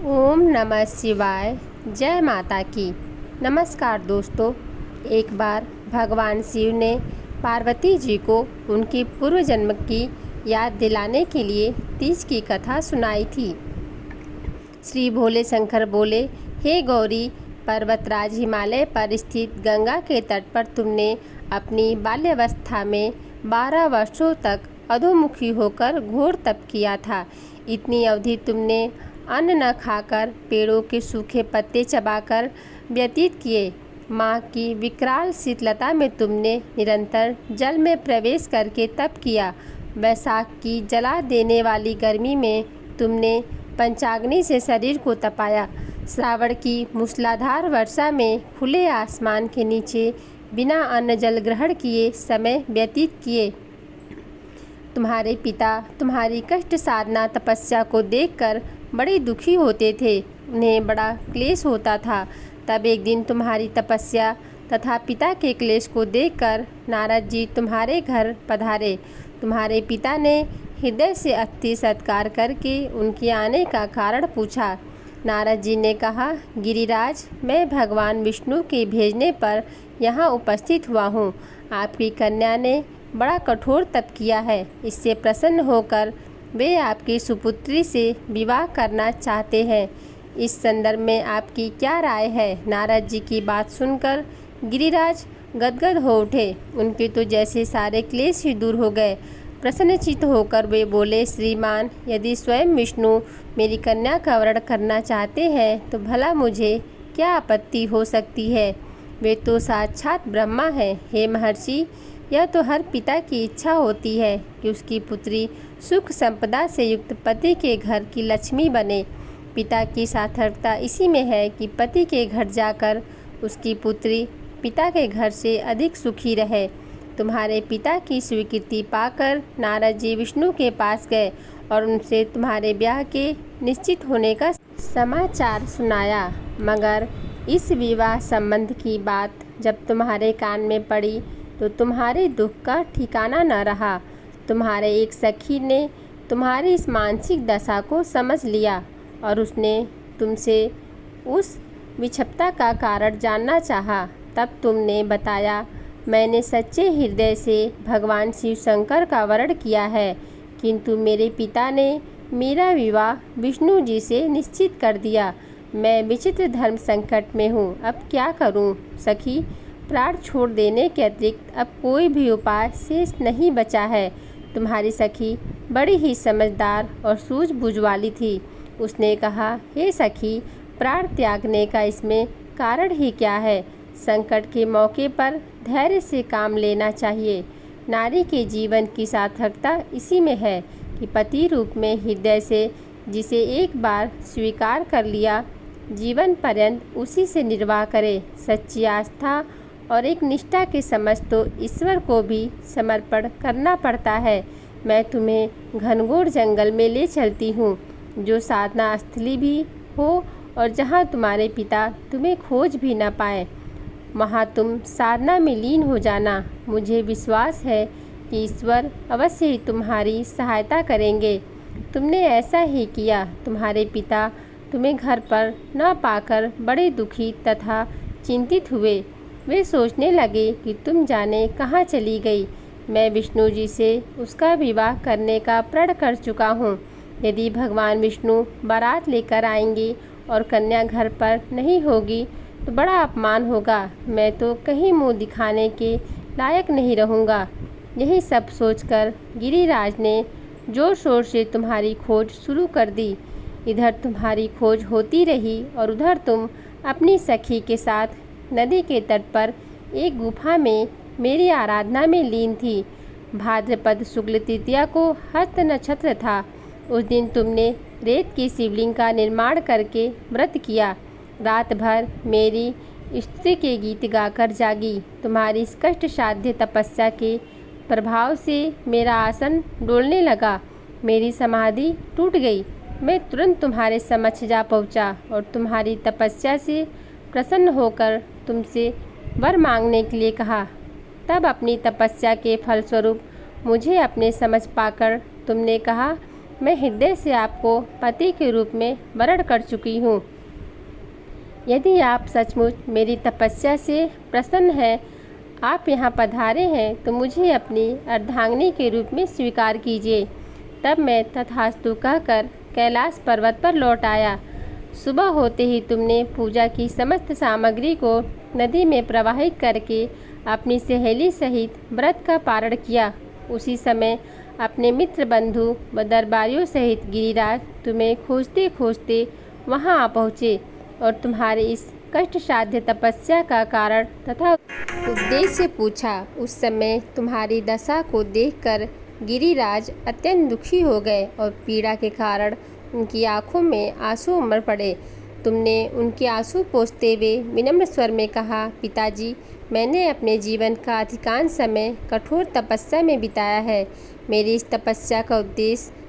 ओम नमः शिवाय। जय माता की। नमस्कार दोस्तों। एक बार भगवान शिव ने पार्वती जी को उनकी पूर्व जन्म की याद दिलाने के लिए तीज की कथा सुनाई थी। श्री भोले शंकर बोले, हे गौरी, पर्वतराज हिमालय पर स्थित गंगा के तट पर तुमने अपनी बाल्यावस्था में 12 वर्षों तक अधोमुखी होकर घोर तप किया था। इतनी अवधि तुमने अन्न न खाकर पेड़ों के सूखे पत्ते चबाकर व्यतीत किए। माँ की विकराल शीतलता में तुमने निरंतर जल में प्रवेश करके तप किया। वैशाख की जला देने वाली गर्मी में तुमने पंचाग्नि से शरीर को तपाया। श्रावण की मूसलाधार वर्षा में खुले आसमान के नीचे बिना अन्न जल ग्रहण किए समय व्यतीत किए। तुम्हारे पिता तुम्हारी कष्ट साधना तपस्या को देखकर बड़े दुखी होते थे। उन्हें बड़ा क्लेश होता था। तब एक दिन तुम्हारी तपस्या तथा पिता के क्लेश को देखकर नारद जी तुम्हारे घर पधारे। तुम्हारे पिता ने हृदय से अति सत्कार करके उनके आने का कारण पूछा। नारद जी ने कहा, गिरिराज, मैं भगवान विष्णु के भेजने पर यहाँ उपस्थित हुआ हूँ। आपकी कन्या ने बड़ा कठोर तप किया है। इससे प्रसन्न होकर वे आपकी सुपुत्री से विवाह करना चाहते हैं। इस संदर्भ में आपकी क्या राय है? नारद जी की बात सुनकर गिरिराज गदगद हो उठे। उनके तो जैसे सारे क्लेश ही दूर हो गए। प्रसन्नचित्त होकर वे बोले, श्रीमान, यदि स्वयं विष्णु मेरी कन्या का वरण करना चाहते हैं तो भला मुझे क्या आपत्ति हो सकती है? वे तो साक्षात ब्रह्मा हैं। हे महर्षि, यह तो हर पिता की इच्छा होती है कि उसकी पुत्री सुख संपदा से युक्त पति के घर की लक्ष्मी बने। पिता की सार्थकता इसी में है कि पति के घर जाकर उसकी पुत्री पिता के घर से अधिक सुखी रहे। तुम्हारे पिता की स्वीकृति पाकर नारद जी विष्णु के पास गए और उनसे तुम्हारे ब्याह के निश्चित होने का समाचार सुनाया। मगर इस विवाह संबंध की बात जब तुम्हारे कान में पड़ी तो तुम्हारे दुख का ठिकाना न रहा। तुम्हारे एक सखी ने तुम्हारी इस मानसिक दशा को समझ लिया और उसने तुमसे उस विक्षिप्तता का कारण जानना चाहा। तब तुमने बताया, मैंने सच्चे हृदय से भगवान शिव शंकर का वरण किया है, किंतु मेरे पिता ने मेरा विवाह विष्णु जी से निश्चित कर दिया। मैं विचित्र धर्म संकट में हूँ, अब क्या करूँ? सखी, प्राण छोड़ देने के अतिरिक्त अब कोई भी उपाय शेष नहीं बचा है। तुम्हारी सखी बड़ी ही समझदार और सूझबूझ वाली थी। उसने कहा, हे सखी, प्राण त्यागने का इसमें कारण ही क्या है? संकट के मौके पर धैर्य से काम लेना चाहिए। नारी के जीवन की सार्थकता इसी में है कि पति रूप में हृदय से जिसे एक बार स्वीकार कर लिया, जीवन पर्यंत उसी से निर्वाह करे। सच्ची आस्था और एक निष्ठा के समझ तो ईश्वर को भी समर्पण करना पड़ता है। मैं तुम्हें घनघोर जंगल में ले चलती हूँ, जो साधना स्थली भी हो और जहाँ तुम्हारे पिता तुम्हें खोज भी न पाए। वहाँ तुम साधना में लीन हो जाना। मुझे विश्वास है कि ईश्वर अवश्य ही तुम्हारी सहायता करेंगे। तुमने ऐसा ही किया। तुम्हारे पिता तुम्हें घर पर न पाकर बड़े दुखी तथा चिंतित हुए। वे सोचने लगे कि तुम जाने कहाँ चली गई। मैं विष्णु जी से उसका विवाह करने का प्रण कर चुका हूँ। यदि भगवान विष्णु बारात लेकर आएंगे और कन्या घर पर नहीं होगी तो बड़ा अपमान होगा। मैं तो कहीं मुंह दिखाने के लायक नहीं रहूँगा। यही सब सोचकर गिरिराज ने जोर शोर से तुम्हारी खोज शुरू कर दी। इधर तुम्हारी खोज होती रही और उधर तुम अपनी सखी के साथ नदी के तट पर एक गुफा में मेरी आराधना में लीन थी। भाद्रपद शुक्ल तृतीया को हस्त नक्षत्र था। उस दिन तुमने रेत की शिवलिंग का निर्माण करके व्रत किया। रात भर मेरी स्तुति के गीत गाकर जागी। तुम्हारी इस कष्ट साध्य तपस्या के प्रभाव से मेरा आसन डोलने लगा। मेरी समाधि टूट गई। मैं तुरंत तुम्हारे समक्ष जा पहुँचा और तुम्हारी तपस्या से प्रसन्न होकर तुमसे वर मांगने के लिए कहा। तब अपनी तपस्या के फलस्वरूप मुझे अपने समझ पाकर तुमने कहा, मैं हृदय से आपको पति के रूप में वरण कर चुकी हूँ। यदि आप सचमुच मेरी तपस्या से प्रसन्न हैं, आप यहाँ पधारे हैं, तो मुझे अपनी अर्धांगिनी के रूप में स्वीकार कीजिए। तब मैं तथास्तु कहकर कैलाश पर्वत पर लौट आया। सुबह होते ही तुमने पूजा की समस्त सामग्री को नदी में प्रवाहित करके अपनी सहेली सहित व्रत का पारण किया। उसी समय अपने मित्र बंधु व दरबारियों सहित गिरिराज तुम्हें खोजते खोजते वहां आ पहुँचे और तुम्हारी इस कष्टसाध्य तपस्या का कारण तथा उद्देश्य पूछा। उस समय तुम्हारी दशा को देखकर गिरिराज अत्यंत दुखी हो गए और पीड़ा के कारण उनकी आंखों में आंसू उमड़ पड़े। तुमने उनके आंसू पोंछते हुए विनम्र स्वर में कहा, पिताजी, मैंने अपने जीवन का अधिकांश समय कठोर तपस्या में बिताया है। मेरी इस तपस्या का उद्देश्य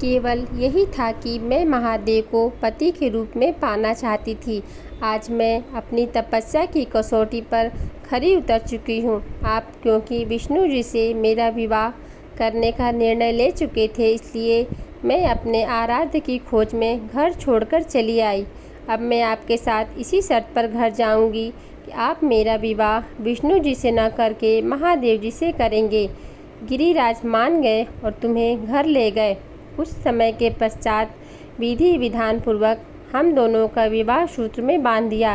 केवल यही था कि मैं महादेव को पति के रूप में पाना चाहती थी। आज मैं अपनी तपस्या की कसौटी पर खरी उतर चुकी हूँ। आप क्योंकि विष्णु जी से मेरा विवाह करने का निर्णय ले चुके थे, इसलिए मैं अपने आराध्य की खोज में घर छोड़कर चली आई। अब मैं आपके साथ इसी शर्त पर घर जाऊंगी कि आप मेरा विवाह विष्णु जी से न करके महादेव जी से करेंगे। गिरिराज मान गए और तुम्हें घर ले गए। कुछ समय के पश्चात विधि विधान पूर्वक हम दोनों का विवाह सूत्र में बांध दिया।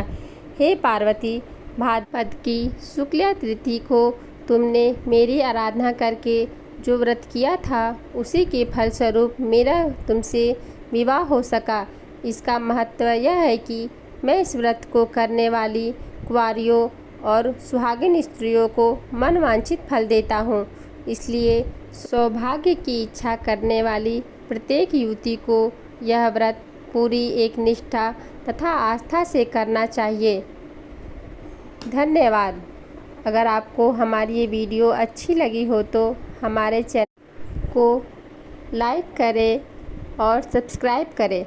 हे पार्वती, भाद्रपद की शुक्ला तिथि को तुमने मेरी आराधना करके जो व्रत किया था, उसी के फलस्वरूप मेरा तुमसे विवाह हो सका। इसका महत्व यह है कि मैं इस व्रत को करने वाली कुंवारियों और सुहागिन स्त्रियों को मनवांछित फल देता हूँ। इसलिए सौभाग्य की इच्छा करने वाली प्रत्येक युवती को यह व्रत पूरी एक निष्ठा तथा आस्था से करना चाहिए। धन्यवाद। अगर आपको हमारी ये वीडियो अच्छी लगी हो तो हमारे चैनल को लाइक करें और सब्सक्राइब करें।